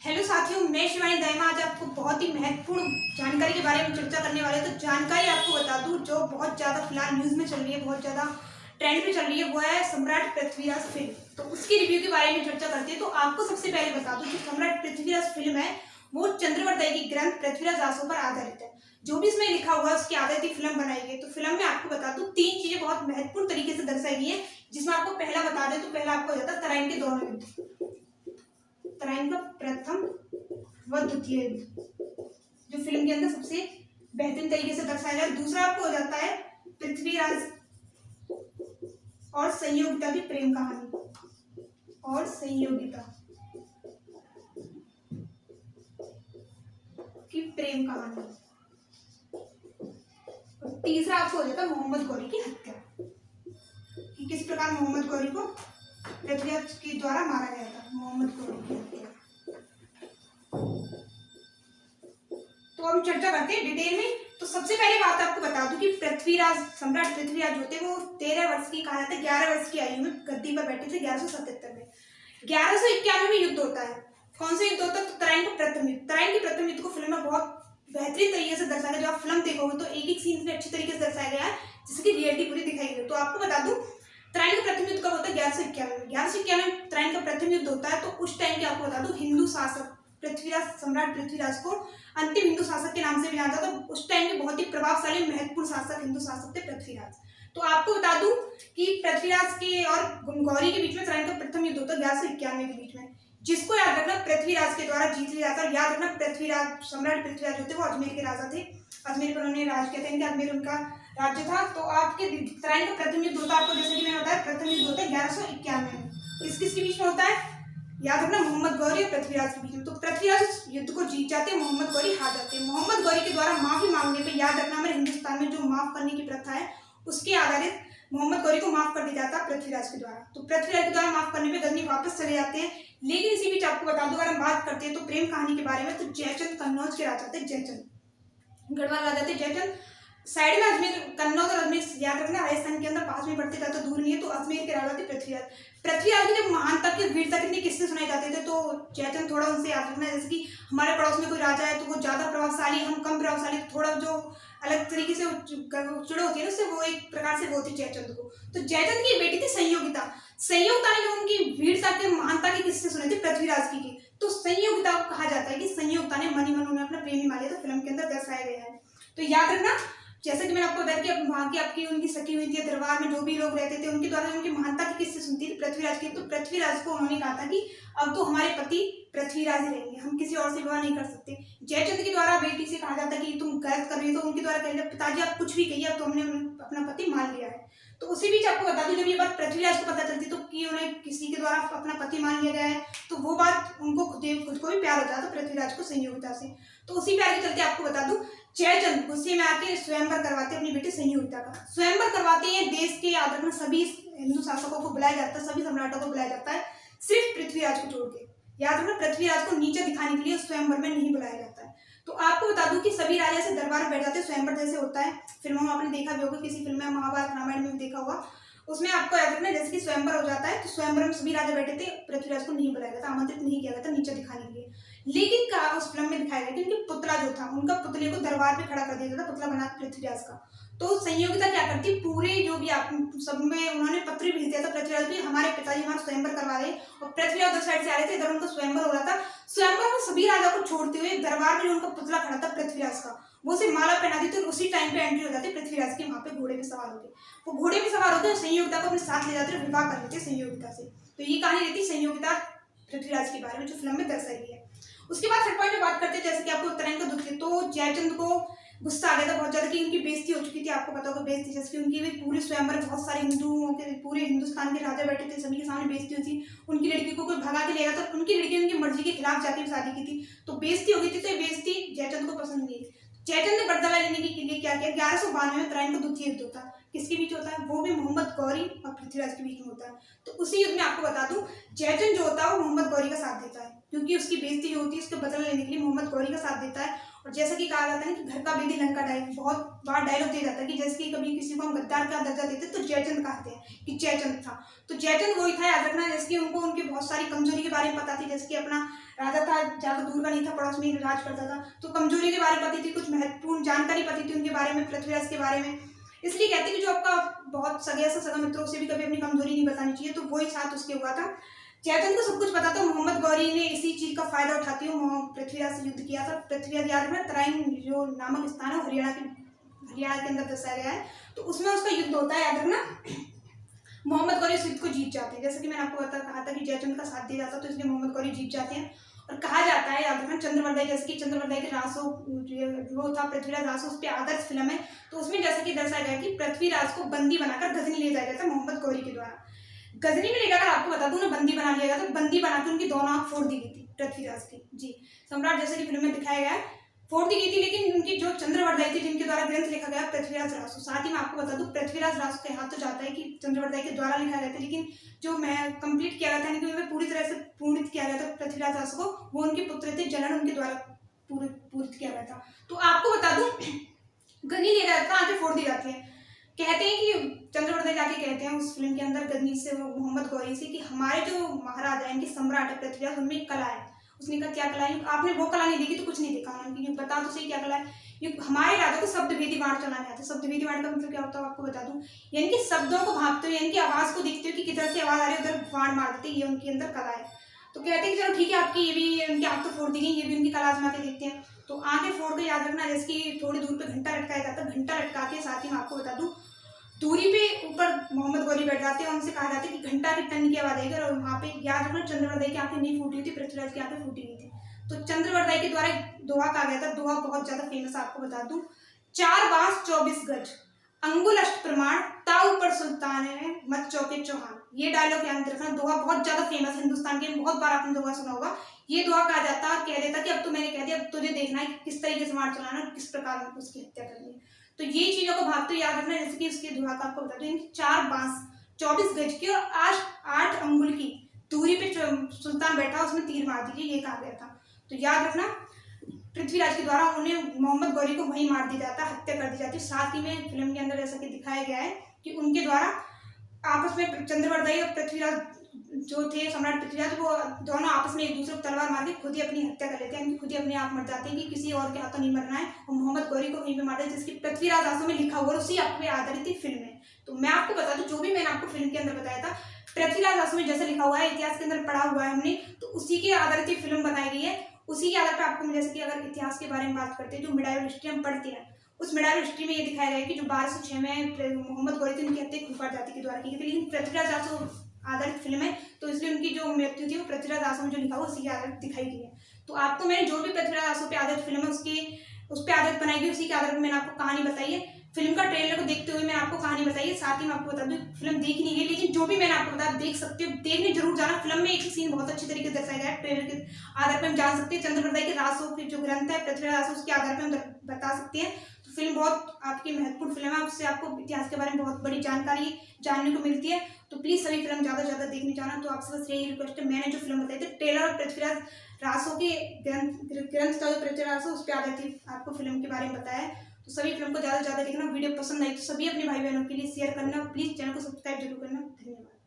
Hello साथियों, मैं शिवानी दाइमा आज आपको बहुत ही महत्वपूर्ण जानकारी के बारे में चर्चा करने वाले। तो जानकारी आपको बता दूं जो बहुत ज़्यादा फिलहाल न्यूज़ में चल रही है, बहुत ज़्यादा ट्रेंड में चल रही है, वो है सम्राट पृथ्वीराज फिल्म। तो उसकी रिव्यू के बारे में चर्चा करते हैं। तो आपको सबसे पहले बता दूं कि सम्राट पृथ्वीराज फिल्म है वो चंद्रवर्ती की ग्रंथ पृथ्वीराज आसो पर आधारित है। जो भी इसमें लिखा हुआ है उसके आधारित ही फिल्म बनाई गई। तो फिल्म में आपको बता दूं 3 चीजें बहुत महत्वपूर्ण तरीके से दर्शाई गई है, जिसमें आपको पहला बता दें तो पहला आपको हो जाता है तराइन के दोनों युद्ध, तराइन का प्रथम व द्वितीय युद्ध, जो फिल्म के अंदर सबसे बेहतरीन तरीके से दर्शाया गया। दूसरा आपको हो जाता है पृथ्वीराज और संयोगिता की प्रेम कहानी, और संयोगिता की प्रेम कहानी। और तीसरा आपको हो जाता है मोहम्मद गौरी की हत्या, कि किस प्रकार मोहम्मद गौरी को पृथ्वीराज के द्वारा मारा गया था। मोहम्मद गौरी की हत्या। तो हम चर्चा करते हैं डिटेल में। तो सबसे पहले बात आपको बता दूं कि पृथ्वीराज, सम्राट पृथ्वीराज होते हैं वो 13 वर्ष की, कहा जाता है 11 वर्ष की आयु में गद्दी पर बैठे थे 1177 में। 1191 में युद्ध होता है। कौन सा युद्ध होता है? तो तराइन का प्रथम युद्ध। तराइन के प्रथम युद्ध को फिल्म में बहुत बेहतरीन तरीके से दर्शाया गया। जो आप फिल्म देखोगे तो एक एक सीन में अच्छी तरीके से दर्शाया गया है, जिसकी रियलिटी पूरी दिखाई गई। तो आपको बता दूं तराइन का प्रथम युद्ध कब होता है? 1191 में। 1191 में तराइन का प्रथम युद्ध होता है। तो उस टाइम के आपको बता दूं हिंदू शासक पृथ्वीराज, सम्राट पृथ्वीराज को अंतिम हिंदू शासक के नाम से भी जाना जाता था। उस टाइम के बहुत ही प्रभावशाली महत्वपूर्ण शासक, हिंदू शासक थे पृथ्वीराज। तो आपको बता दूं कि पृथ्वीराज के और गौरी के बीच में तराइन का प्रथम युद्ध होता है 1191 के बीच में, जिसको याद रखना पृथ्वीराज के द्वारा जीत लिया जाता है। याद रखना पृथ्वीराज, सम्राट पृथ्वीराज होते वो अजमेर के राजा थे। अजमेर पर उन्होंने राज किया था, इनका अजमेर उनका राज्य था। तो आपके तराइन का प्रथम युद्ध होता है, आपको जैसे कि मैंने बताया प्रथम युद्ध होता है 1191 में। किस किस के बीच में होता है? याद रखना मोहम्मद गौरी और पृथ्वीराज के बीच में। तो पृथ्वीराज युद्ध को जीत जाते हैं, मोहम्मद गौरी हार जाते हैं। मोहम्मद गौरी के द्वारा माफी मांगने पे, याद रखना हमारे हिंदुस्तान में जो माफ करने की प्रथा है उसके आधारित मोहम्मद गौरी को माफ कर दिया जाता है पृथ्वीराज के द्वारा। तो पृथ्वीराज के द्वारा माफ करने पे गद्दी वापस चले जाते हैं। लेकिन इसी बीच आपको बता दो, अगर हम बात करते हैं तो प्रेम कहानी के बारे में, तो जयचंद कन्नौज के राजा थे, जयचंद गढ़वाल राजा थे जयचंद। साइड में अजमेर, कन्नौज और अजमेर याद रखना राजस्थान के अंदर पास में पड़ते थे, तो दूर नहीं है। तो अजमेर के राजा थे पृथ्वीराज। पृथ्वीराज की जब महानता की वीरता कितने किस्से सुनाए जाते थे, तो जयचंद थोड़ा उनसे याद रखना, जैसे कि हमारे पड़ोस में कोई राजा है तो वो ज्यादा प्रभावशाली, हम कम प्रभावशाली, थोड़ा जो अलग तरीके से जुड़े होती है ना उससे, वो एक प्रकार से वो थी जयचंद को। तो जयचंद की बेटी थी संयोगिता। संयोगिता ने जो उनकी वीरता के, महानता के किस्से सुने थे पृथ्वीराज की, तो संयोगिता को कहा जाता है कि संयोगिता ने मनी मन उन्हें अपना प्रेमी मान लिया। तो फिल्म के अंदर दर्शाया गया है। तो याद रखना, जैसे कि मैंने आपको बताया कि अब वहाँ की आपकी उनकी सखी हुई थी, दरबार में जो भी लोग रहते थे उनके द्वारा उनकी महानता की किस्से सुनती थी पृथ्वीराज की। तो पृथ्वीराज को उन्होंने कहा था कि अब तो हमारे पति पृथ्वीराज ही रहेंगे, हम किसी और से विवाह नहीं कर सकते। जयचंद के द्वारा बेटी से कहा जाता कि तुम गलत कर रही हो, तो उनके द्वारा कह पिताजी आप कुछ भी कहिए, अब तो हमने अपना पति मान लिया है। तो उसी बीच आपको बता दूं, जब ये बात पृथ्वीराज को पता चलती तो कि उन्हें किसी के द्वारा अपना पति मान लिया गया है, तो वो बात उनको खुद को भी प्यार हो जाता पृथ्वीराज को संयोगिता से। तो उसी प्यार के चलते आपको बता दूं जयचंद गुस्से में आके स्वयंवर करवाते अपनी बेटी संयोगिता का। स्वयंवर करवाते हैं, देश के याद रखना सभी हिंदू शासकों को बुलाया जाता है, सभी सम्राटों को बुलाया जाता है, सिर्फ पृथ्वीराज को छोड़ के। याद रखना पृथ्वीराज को नीचे दिखाने के लिए स्वयंवर में नहीं बुलाया जाता है। तो आपको बता दूं कि सभी राजा से दरबार में बैठ जाते हैं, स्वयंवर जैसे होता है। फिल्मों में आपने देखा भी होगा, किसी फिल्म में, महाभारत रामायण में भी देखा होगा, उसमें आपको याद रखना जैसे कि स्वयंवर हो जाता है, तो स्वयंवर में सभी राजा बैठे थे, पृथ्वीराज को नहीं बुलाया गया था, आमंत्रित नहीं किया गया था नीचे दिखाने के लिए। लेकिन कहा उस फिल्म में दिखाया गया कि उनके पुतला जो था, उनका पुतले को दरबार पे खड़ा कर दिया था, पुतला बना पृथ्वीराज का। तो संयोगिता क्या करती, पूरे जो भी आप सब में उन्होंने पत्र भेज दिया था पृथ्वीराज को, हमारे पिताजी हमारा स्वयंवर करवा रहे, और पृथ्वीराज उधर साइड से आ रहे थे, इधर उनका स्वयंवर हो रहा था। स्वयंवर में सभी राजा को छोड़ते हुए दरबार में जो उनका पुतला खड़ा था पृथ्वीराज का, वो उसे माला पहना दी। तो उसी टाइम पे एंट्री हो जाती पृथ्वीराज की, वहां पे घोड़े पे सवार होते, वो घोड़े पे सवार होते संयोगिता को अपने साथ ले जाते, विवाह कर लेते संयोगिता से। तो ये कहानी रहती संयोगिता पृथ्वीराज के बारे में, जो फिल्म में दर्शाई गई है। उसके बाद सेट पॉइंट में बात करते हैं, जैसे कि आपको तराइन का दुख, तो जयचंद को गुस्सा आ गया था बहुत ज्यादा कि उनकी बेइज्जती हो चुकी थी। आपको पता होगा बेइज्जती, जैसे कि उनकी भी पूरे स्वयंवर बहुत सारे हिंदुओं के, पूरे हिंदुस्तान के राजा बैठे थे, सभी के सामने बेइज्जती हुई थी। उनकी लड़की को कोई भगा के ले गया, तो उनकी लड़की उनकी मर्जी के खिलाफ जाके शादी की थी, तो बेइज्जती हो गई थी। तो ये बेइज्जती जयचंद को पसंद नहीं। जयचंद ने बदला लेने के लिए क्या किया, 1192 में तराइन का द्वितीय युद्ध होता है। किसके बीच होता है? वो भी मोहम्मद गौरी और पृथ्वीराज के बीच में होता है। तो उसी युद्ध में आपको बता दूं जयचंद जो होता है वो मोहम्मद गौरी का साथ देता है। है, क्योंकि उसकी बेइज्जती जो होती है उसके बदला लेने के लिए मोहम्मद गौरी का साथ देता है। और जैसा कि कहा जाता है कि घर का बेदी लंका डायलॉग, बहुत बार डायलॉग दिया जाता है कि जैसे कि कभी किसी को हम गद्दार का दर्जा देते हैं तो जयचंद कहते हैं कि जयचंद था, तो जयचंद वही था, याद रखना। जैसे कि उनको उनकी बहुत सारी कमजोरी के बारे में पता थी, जैसे कि अपना राजा था, ज्यादा दूर का नहीं था, पड़ोस में ही राज करता था, तो कमजोरी के बारे में पता थी, कुछ महत्वपूर्ण जानकारी पता थी उनके बारे में, पृथ्वीराज के बारे में। इसलिए कहते हैं कि जो आपका बहुत सगे से सगा मित्रों से भी कभी अपनी कमजोरी नहीं बतानी चाहिए, तो वही साथ उसके हुआ था। जयचंद को सब कुछ पता था। मोहम्मद गौरी ने इसी चीज का फायदा उठाती हुए पृथ्वीराज से युद्ध किया था। पृथ्वीराज याद में तराइन जो नामक स्थान है हरियाणा के अंदर दर्शाया गया है, तो उसमें उसका युद्ध होता है, याद रखना। मोहम्मद गौरी इस युद्ध को जीत जाते हैं, जैसे कि मैंने आपको कहा था कि जयचंद का साथ दिया जाता, तो इसलिए मोहम्मद गौरी जीत जाते हैं। और कहा जाता है, याद रखना, चंद्रवरदाई, जैसे कि चंद्रवरदाई के रासो वो था पृथ्वीराज रासो, उस पर आदर्श फिल्म है, तो उसमें जैसे कि दर्शाया गया कि पृथ्वीराज को बंदी बनाकर गजनी ले जाया गया था मोहम्मद गौरी के द्वारा। गजनी में लेकर आपको बता दूं ना, बंदी बना लिया गया था, बंदी बनाकर उनकी दोनों आंख फोड़ दी गई थी पृथ्वीराज की। जी, सम्राट जैसे कि फिल्म में दिखाया गया है, फोड़ दी गई थी। लेकिन उनकी जो चंद्रवरदाई थी, जिनके द्वारा ग्रंथ लिखा गया पृथ्वीराज रासो, साथ ही मैं आपको बता दूं पृथ्वीराज रासो के हाथ तो जाता है कि चंद्रवरदाई के द्वारा लिखा गया था, लेकिन जो मैं कंप्लीट किया गया था, यानी पूरी तरह से पूर्णित किया गया था पृथ्वीराज रासो को, वो उनके पुत्र थे जनन, उनके द्वारा पूरित किया गया था। तो आपको बता दूं गजनी ले जाता है, आंखें फोड़ दी जाती है। कहते हैं कि चंद्रवरदाई जाके कहते हैं उस फिल्म के अंदर गजनी से, मोहम्मद गौरी से, कि हमारे जो महाराजा है, इनके सम्राट है पृथ्वीराज, उनमें एक कला है। उसने कहा क्या कला है? आपने वो कला नहीं देखी तो कुछ नहीं देखा उन्होंने, कि बता तो सही क्या कला है। ये हमारे राजा को शब्द भेदी बाण चलाने आते। शब्द भेदी बाण का मतलब क्या होता है आपको बता दूं, यानी कि शब्दों को भांपते हुए, यानी कि आवाज को देखते हुए कि किधर से आवाज आ रही है उधर बाण मार देते, ये उनके अंदर कला है। तो कहते हैं कि चलो ठीक है, आपकी ये भी उनकी आंख तो फोड़ दी गई, ये भी उनकी कला आजमा के देखते हैं। तो आंखें फोड़ के, याद रखना, जैसे कि थोड़ी दूर पे घंटा लटकाया जाता है, घंटा लटका के साथ ही मैं आपको बता दूं दूरी पे ऊपर मोहम्मद गौरी बैठ जाते हैं, उनसे कहा जाता है कि घंटा की टन की आवाज आएगी। और वहाँ पे याद रखना चंद्रवरदाई की आंखें नहीं फूटी थी, पृथ्वीराज की आंखें फूटी गई थी। तो चंद्रवरदाई के द्वारा दोहा कहा गया था, दोहा बहुत ज्यादा फेमस आपको बता दूं, 4 बांस 24 गज, अंगुल अष्ट प्रमाण, ताऊ पर सुल्तान है मत चौके चौहान। ये डायलॉग याद रखना, दोहा बहुत ज्यादा फेमस है हिंदुस्तान के, बहुत बार आपने दोहा सुना होगा। ये दोहा कहा जाता, कह देता कि अब तो मैंने कह दिया, अब तुझे देखना है किस तरीके से मार चलाना और किस प्रकार उसकी हत्या करनी है। तो ये चीजों को भागते हुए याद रखना, जैसे कि उसके दोहा का आपको बता दूं, 4 बांस 24 गज की और 8 अंगुल की दूरी पे सुल्तान बैठा, उसमें तीर मार दीजिए, ये कहा गया था। तो याद रखना, पृथ्वीराज के द्वारा उन्हें मोहम्मद गौरी को वहीं मार दिया जाता, हत्या कर दी जाती। साथ ही में फिल्म के अंदर जैसा कि दिखाया गया है कि उनके द्वारा आपस में चंद्रवरदाई और पृथ्वीराज जो थे, सम्राट पृथ्वीराज, वो दोनों आपस में एक दूसरे को तलवार मार के खुद ही अपनी हत्या कर लेते हैं, खुद ही अपने आप मर जाते हैं कि किसी और के हाथों नहीं मरना है, और मोहम्मद गौरी को वहीं पे मारते हैं, जिसकी पृथ्वीराज रासो में लिखा हुआ, उसी आप पे आधारित फिल्म है। तो मैं आपको बता दूं, जो भी मैंने आपको फिल्म के अंदर बताया था, पृथ्वीराज रासो में जैसे लिखा हुआ है, इतिहास के अंदर पढ़ा हुआ है हमने, तो उसी के आधारित फिल्म बनाई गई है। उसी के आधार पर आपको, जैसे कि अगर इतिहास के बारे में बात करते हैं, जो मिडाइवल हिस्ट्री हम पढ़ते हैं, उस मिडाइवल हिस्ट्री में ये दिखाया गया है कि जो 1206 में मोहम्मद गौरी थी, उनकी हत्या खुफर जाति के द्वारा की गई थी। लेकिन पृथ्वीराज रासो आधारित फिल्म है, तो इसलिए उनकी जो मृत्यु थी वो पृथ्वीराज रासो में जो लिखा हुआ उसी के आधारित दिखाई गई है। तो आपको मैंने जो भी पृथ्वीराज रासो पे आधारित फिल्म है उस पर आधारित बनाई गई, उसी के आधार पर मैंने आपको कहानी बताई है। फिल्म का ट्रेलर को देखते हुए मैंने आपको कहानी बताई है। साथ ही मैं आपको बता दूं, फिल्म देख नहीं गई, लेकिन जो भी मैंने आपको बताया देख सकते हो, देखने जरूर जाना। फिल्म में एक सीन बहुत अच्छे तरीके से दर्शाया गया है, ट्रेलर के आधार पर हम जान सकते हैं। चंद्रवरदाई के रासो के जो ग्रंथ है पृथ्वीराज रासो, उसके आधार पर हम बता सकते हैं। तो फिल्म बहुत आपकी महत्वपूर्ण फिल्म है, उससे आपको इतिहास के बारे में बहुत बड़ी जानकारी जानने को मिलती है। तो प्लीज सभी फिल्म ज्यादा से ज्यादा देखने जाना। तो आपसे बस यही रिक्वेस्ट है, मैंने जो फिल्म बताई थी ट्रेलर और पृथ्वीराज रासो के ग्रंथ का जो पृथ्वीराज रासो, उस पर आधारित आपको फिल्म के बारे में बताया है। तो सभी फिल्म को ज्यादा से ज्यादा देखना। वीडियो पसंद आई तो सभी अपने भाई बहनों के लिए शेयर करना, प्लीज चैनल को सब्सक्राइब जरूर करना। धन्यवाद।